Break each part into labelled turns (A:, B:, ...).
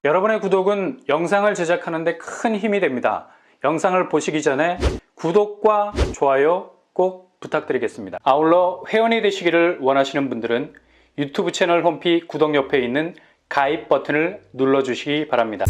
A: 여러분의 구독은 영상을 제작하는 데 큰 힘이 됩니다. 영상을 보시기 전에 구독과 좋아요 꼭 부탁드리겠습니다. 아울러 회원이 되시기를 원하시는 분들은 유튜브 채널 홈피 구독 옆에 있는 가입 버튼을 눌러주시기 바랍니다.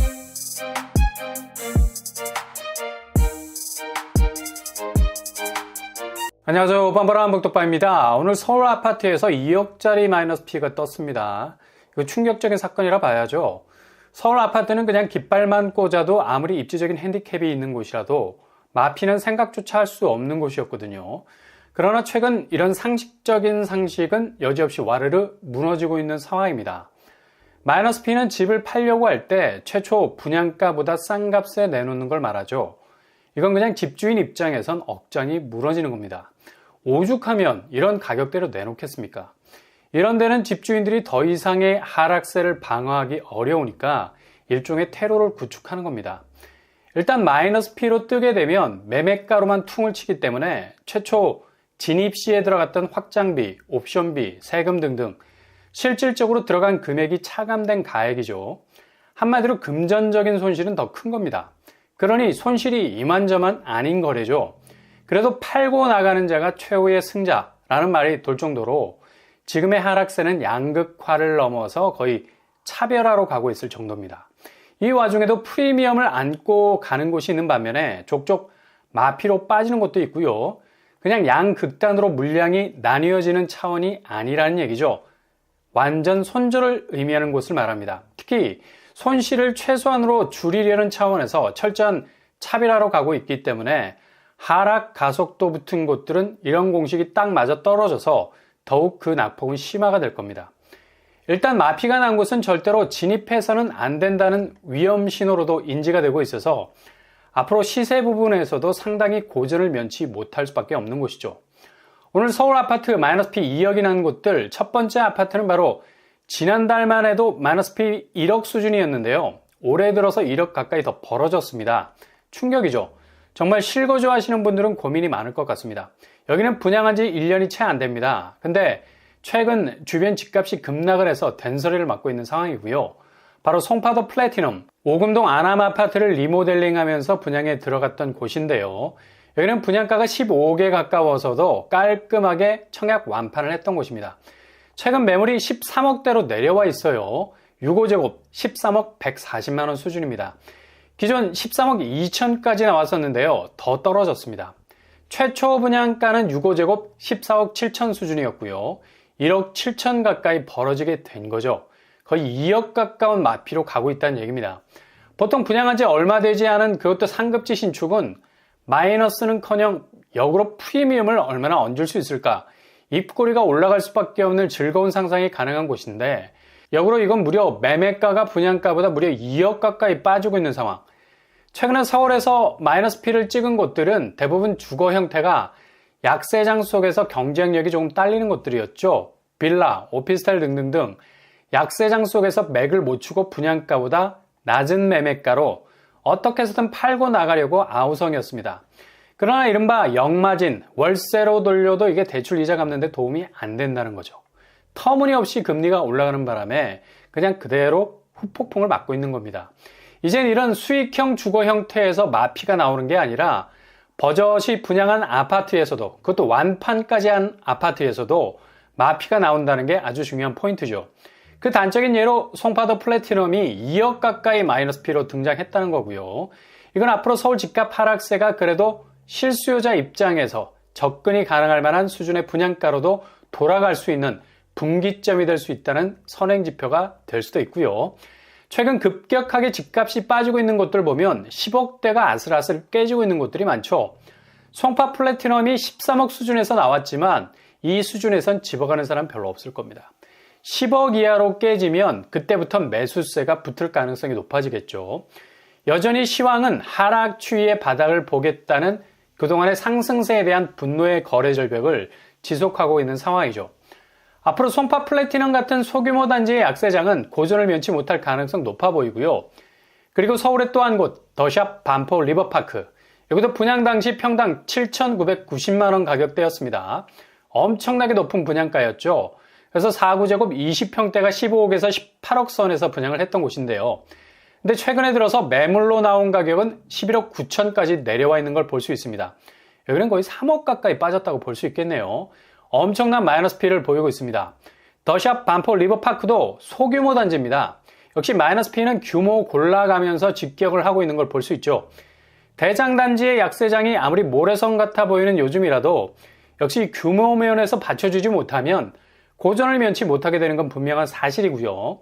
A: 안녕하세요. 빰바람 복덕바입니다. 오늘 서울 아파트에서 2억짜리 마이너스 P가 떴습니다. 이거 충격적인 사건이라 봐야죠. 서울 아파트는 그냥 깃발만 꽂아도 아무리 입지적인 핸디캡이 있는 곳이라도 마피는 생각조차 할 수 없는 곳이었거든요. 그러나 최근 이런 상식적인 상식은 여지없이 와르르 무너지고 있는 상황입니다. 마이너스 P는 집을 팔려고 할 때 최초 분양가보다 싼 값에 내놓는 걸 말하죠. 이건 그냥 집주인 입장에선 억장이 무너지는 겁니다. 오죽하면 이런 가격대로 내놓겠습니까? 이런 데는 집주인들이 더 이상의 하락세를 방어하기 어려우니까 일종의 테러를 구축하는 겁니다. 일단 마이너스 P로 뜨게 되면 매매가로만 퉁을 치기 때문에 최초 진입시에 들어갔던 확장비, 옵션비, 세금 등등 실질적으로 들어간 금액이 차감된 가액이죠. 한마디로 금전적인 손실은 더 큰 겁니다. 그러니 손실이 이만저만 아닌 거래죠. 그래도 팔고 나가는 자가 최후의 승자라는 말이 돌 정도로 지금의 하락세는 양극화를 넘어서 거의 차별화로 가고 있을 정도입니다. 이 와중에도 프리미엄을 안고 가는 곳이 있는 반면에 족족 마피로 빠지는 곳도 있고요. 그냥 양극단으로 물량이 나뉘어지는 차원이 아니라는 얘기죠. 완전 손절을 의미하는 곳을 말합니다. 특히 손실을 최소한으로 줄이려는 차원에서 철저한 차별화로 가고 있기 때문에 하락 가속도 붙은 곳들은 이런 공식이 딱 맞아 떨어져서 더욱 그 낙폭은 심화가 될 겁니다. 일단 마피가 난 곳은 절대로 진입해서는 안 된다는 위험 신호로도 인지가 되고 있어서 앞으로 시세 부분에서도 상당히 고전을 면치 못할 수밖에 없는 곳이죠. 오늘 서울 아파트 마이너스 P 2억이 난 곳들 첫 번째 아파트는 바로 지난달만 해도 마이너스 P 1억 수준이었는데요. 올해 들어서 1억 가까이 더 벌어졌습니다. 충격이죠. 정말 실거주 하시는 분들은 고민이 많을 것 같습니다. 여기는 분양한 지 1년이 채 안 됩니다. 근데 최근 주변 집값이 급락을 해서 된소리를 맡고 있는 상황이고요. 바로 송파도 플래티넘, 오금동 아남 아파트를 리모델링하면서 분양에 들어갔던 곳인데요. 여기는 분양가가 15억에 가까워서도 깔끔하게 청약 완판을 했던 곳입니다. 최근 매물이 13억대로 내려와 있어요. 6호제곱 13억 140만원 수준입니다. 기존 13억 2천까지 나왔었는데요. 더 떨어졌습니다. 최초 분양가는 6호제곱 14억 7천 수준이었고요. 1억 7천 가까이 벌어지게 된 거죠. 거의 2억 가까운 마피로 가고 있다는 얘기입니다. 보통 분양한 지 얼마 되지 않은 그것도 상급지 신축은 마이너스는커녕 역으로 프리미엄을 얼마나 얹을 수 있을까? 입꼬리가 올라갈 수밖에 없는 즐거운 상상이 가능한 곳인데 역으로 이건 무려 매매가가 분양가보다 무려 2억 가까이 빠지고 있는 상황. 최근에 서울에서 마이너스 P를 찍은 곳들은 대부분 주거 형태가 약세장 속에서 경쟁력이 조금 딸리는 곳들이었죠. 빌라, 오피스텔 등등등 약세장 속에서 맥을 못 추고 분양가보다 낮은 매매가로 어떻게 해서든 팔고 나가려고 아우성이었습니다. 그러나 이른바 역마진, 월세로 돌려도 이게 대출 이자 갚는 데 도움이 안 된다는 거죠. 터무니없이 금리가 올라가는 바람에 그냥 그대로 후폭풍을 맞고 있는 겁니다. 이젠 이런 수익형 주거 형태에서 마피가 나오는 게 아니라 버젓이 분양한 아파트에서도, 그것도 완판까지 한 아파트에서도 마피가 나온다는 게 아주 중요한 포인트죠. 그 단적인 예로 송파도 플래티넘이 2억 가까이 마이너스 P로 등장했다는 거고요. 이건 앞으로 서울 집값 하락세가 그래도 실수요자 입장에서 접근이 가능할 만한 수준의 분양가로도 돌아갈 수 있는 분기점이 될 수 있다는 선행지표가 될 수도 있고요. 최근 급격하게 집값이 빠지고 있는 곳들 보면 10억대가 아슬아슬 깨지고 있는 곳들이 많죠. 송파 플래티넘이 13억 수준에서 나왔지만 이 수준에선 집어가는 사람 별로 없을 겁니다. 10억 이하로 깨지면 그때부터 매수세가 붙을 가능성이 높아지겠죠. 여전히 시황은 하락 추이의 바닥을 보겠다는 그동안의 상승세에 대한 분노의 거래 절벽을 지속하고 있는 상황이죠. 앞으로 송파 플래티넘 같은 소규모 단지의 약세장은 고전을 면치 못할 가능성 높아 보이고요. 그리고 서울의 또 한 곳, 더샵 반포 리버파크. 여기도 분양 당시 평당 7,990만원 가격대였습니다. 엄청나게 높은 분양가였죠. 그래서 4구제곱 20평대가 15억에서 18억 선에서 분양을 했던 곳인데요. 근데 최근에 들어서 매물로 나온 가격은 11억 9천까지 내려와 있는 걸 볼 수 있습니다. 여기는 거의 3억 가까이 빠졌다고 볼 수 있겠네요. 엄청난 마이너스 P를 보이고 있습니다. 더샵 반포 리버파크도 소규모 단지입니다. 역시 마이너스 P는 규모 골라가면서 직격을 하고 있는 걸 볼 수 있죠. 대장단지의 약세장이 아무리 모래성 같아 보이는 요즘이라도 역시 규모 면에서 받쳐주지 못하면 고전을 면치 못하게 되는 건 분명한 사실이고요.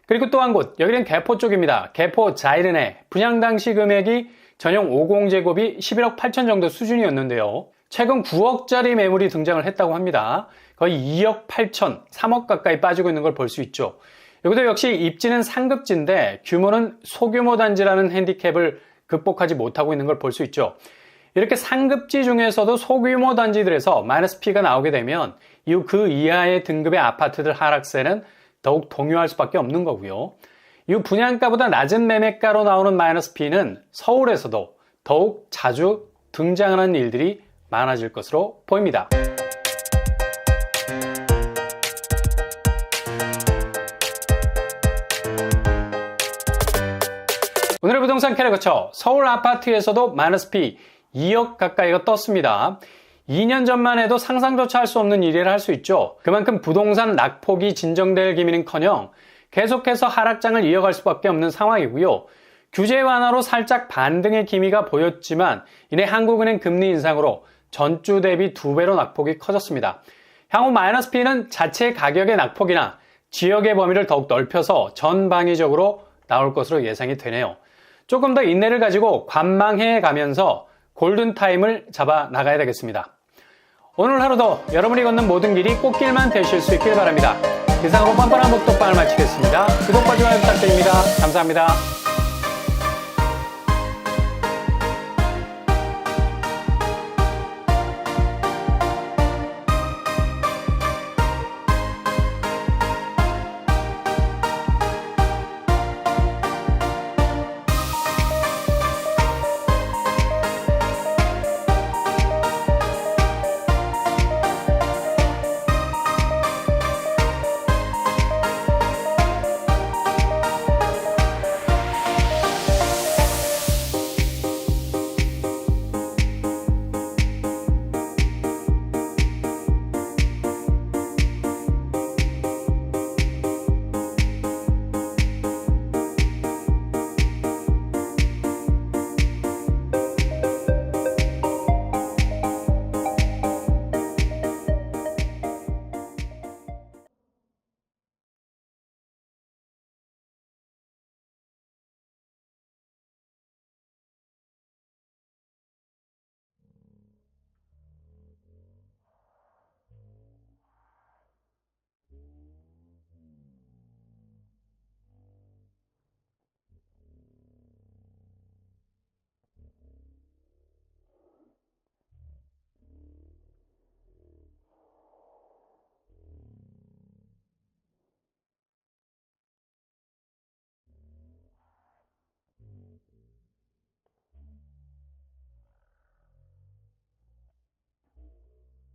A: 그리고 또 한 곳, 여기는 개포 쪽입니다. 개포 자이른의 분양 당시 금액이 전용 50제곱이 11억 8천 정도 수준이었는데요. 최근 9억짜리 매물이 등장을 했다고 합니다. 거의 2억 8천, 3억 가까이 빠지고 있는 걸 볼 수 있죠. 여기도 역시 입지는 상급지인데 규모는 소규모 단지라는 핸디캡을 극복하지 못하고 있는 걸 볼 수 있죠. 이렇게 상급지 중에서도 소규모 단지들에서 마이너스 P가 나오게 되면 이후 그 이하의 등급의 아파트들 하락세는 더욱 동요할 수밖에 없는 거고요. 이후 분양가보다 낮은 매매가로 나오는 마이너스 P는 서울에서도 더욱 자주 등장하는 일들이 많아질 것으로 보입니다. 오늘의 부동산 캐릭터처 서울 아파트에서도 마이너스 P 2억 가까이가 떴습니다. 2년 전만 해도 상상조차 할 수 없는 일이라 할 수 있죠. 그만큼 부동산 낙폭이 진정될 기미는커녕 계속해서 하락장을 이어갈 수밖에 없는 상황이고요. 규제 완화로 살짝 반등의 기미가 보였지만 이내 한국은행 금리 인상으로 전주 대비 2배로 낙폭이 커졌습니다. 향후 마이너스 P는 자체 가격의 낙폭이나 지역의 범위를 더욱 넓혀서 전방위적으로 나올 것으로 예상이 되네요. 조금 더 인내를 가지고 관망해 가면서 골든타임을 잡아 나가야 되겠습니다. 오늘 하루도 여러분이 걷는 모든 길이 꽃길만 되실 수 있길 바랍니다. 이상으로 뻔뻔한 목독방을 마치겠습니다. 구독과 좋아요 부탁드립니다. 감사합니다.